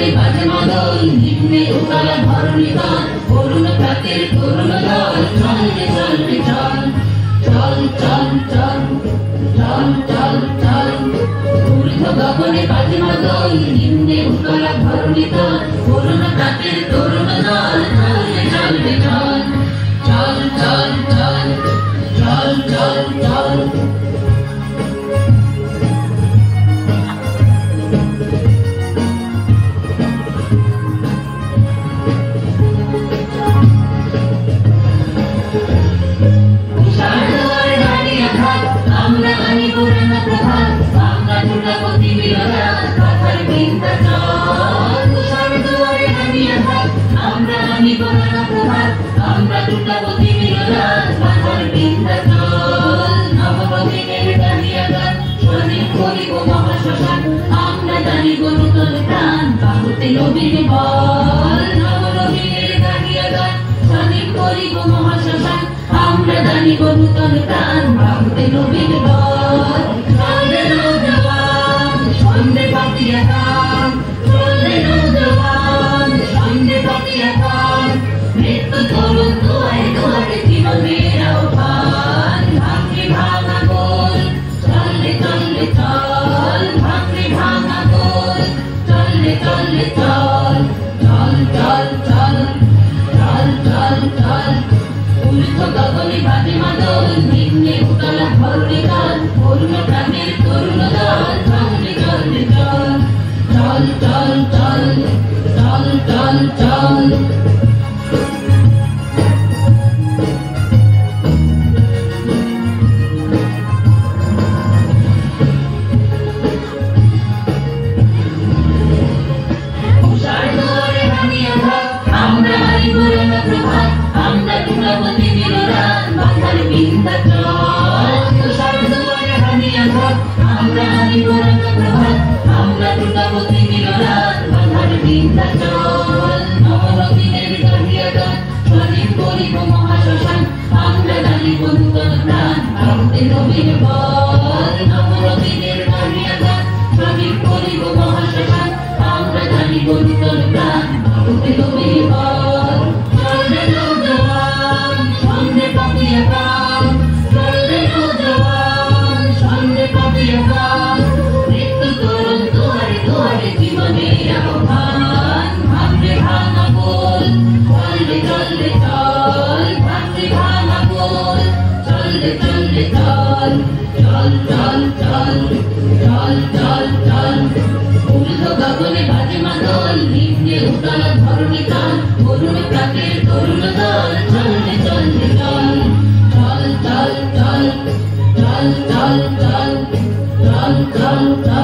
গগনে বাজে মাদল, নিম্নে উতলা ধরণী তল, করুণ প্রাতের তরুণ দল, চল রে চল রে চল, চল চল চল, চল চল চল। ঊর্ধ্ব গগনে বাজে মাদল, নিম্নে উতলা ধরণী তল, করুণ প্রাতের তরুণ দল, চল রে চল রে চল, চল চল চল, চল চল চল। আমরা আনিব রাঙা প্রভাত, আমরা দুর্গাবতী মিলনাত, পাথার বিন্ধ্যাচল। তুষার দুয়ারে হানিয়া থাক, আমরা আনিব রাঙা প্রভাত, আমরা দুর্গাবতী মিলনাত, পাথার বিন্ধ্যাচল। নবরবিনের গাহিয়া গান, স্বাধীন করিব মহাশ্মশান, আমরা জানিব নূতন প্রাণ, বাহুতে নবীন বল। নবরবিনের গাহিয়া গান, স্বাধীন করিব মহাশ্মশান, আমরা জানিব নূতন প্রাণ, বাহুতে নবীন বল। চল রে নৌজওয়ান, সঙ্গে পাতিয়া গান, চল রে নৌজওয়ান, সঙ্গে পাতিয়া গান। মৃত্যু তরুণ দুয়ারে দুয়ারে জীবনের আহ্বান, ভাঙে ভাঙা গোল, চল রে চল রে চল, ভাঙে ভাঙা গোল, চল রে চল রে চল, চল চল চল, চল চল চল। ঊর্ধ্ব গগনে বাজে মাদল, নিম্নে উতলা ধরণী তল, করুণ প্রাতের তরুণ দল, চল রে চল রে চল, চল চল চল, চল চল চল। উষার দুয়ারে হানিয়া থাক, আমরা আনিব রাঙা প্রভাত, আমরা দুর্গাবতী মিলনাত, পাথার বিন্ধ্যাচল। তুষার দুয়ারে হানিয়া থাক, আমরা আনিব রাঙা প্রভাত, আমরা দুর্গাবতী মিলনাত, পাথার বিন্ধ্যাচল। নবরবিনের গাহিয়া গান, স্বাধীন করিব মহাশ্মশান, আমরা জানিব নূতন প্রাণ, বাহুতে নবীন বল। নবরবিনের গাহিয়া গান, স্বাধীন করিব মহাশ্মশান, আমরা জানিব নূতন প্রাণ, বাহুতে নবীন বল। চল রে নৌজওয়ান, সঙ্গে পাতিয়া গান, চল রে নৌজওয়ান, সঙ্গে পাতিয়া গান। মৃত্যু তরুণ দুয়ারে দুয়ারে জীবনের আহ্বান, ভাঙে ভাঙা গোল, চল রে চল রে চল, ভাঙে ভাঙা গোল, চল রে চল রে চল, চল চল চল, চল চল চল। ঊর্ধ্ব গগনে বাজে মাদল, নিম্নে উতলা ধরণী তল, করুণ প্রাতের তরুণ দল, চল রে চল রে চল, চল চল চল, চল চল চল, চল চল চল।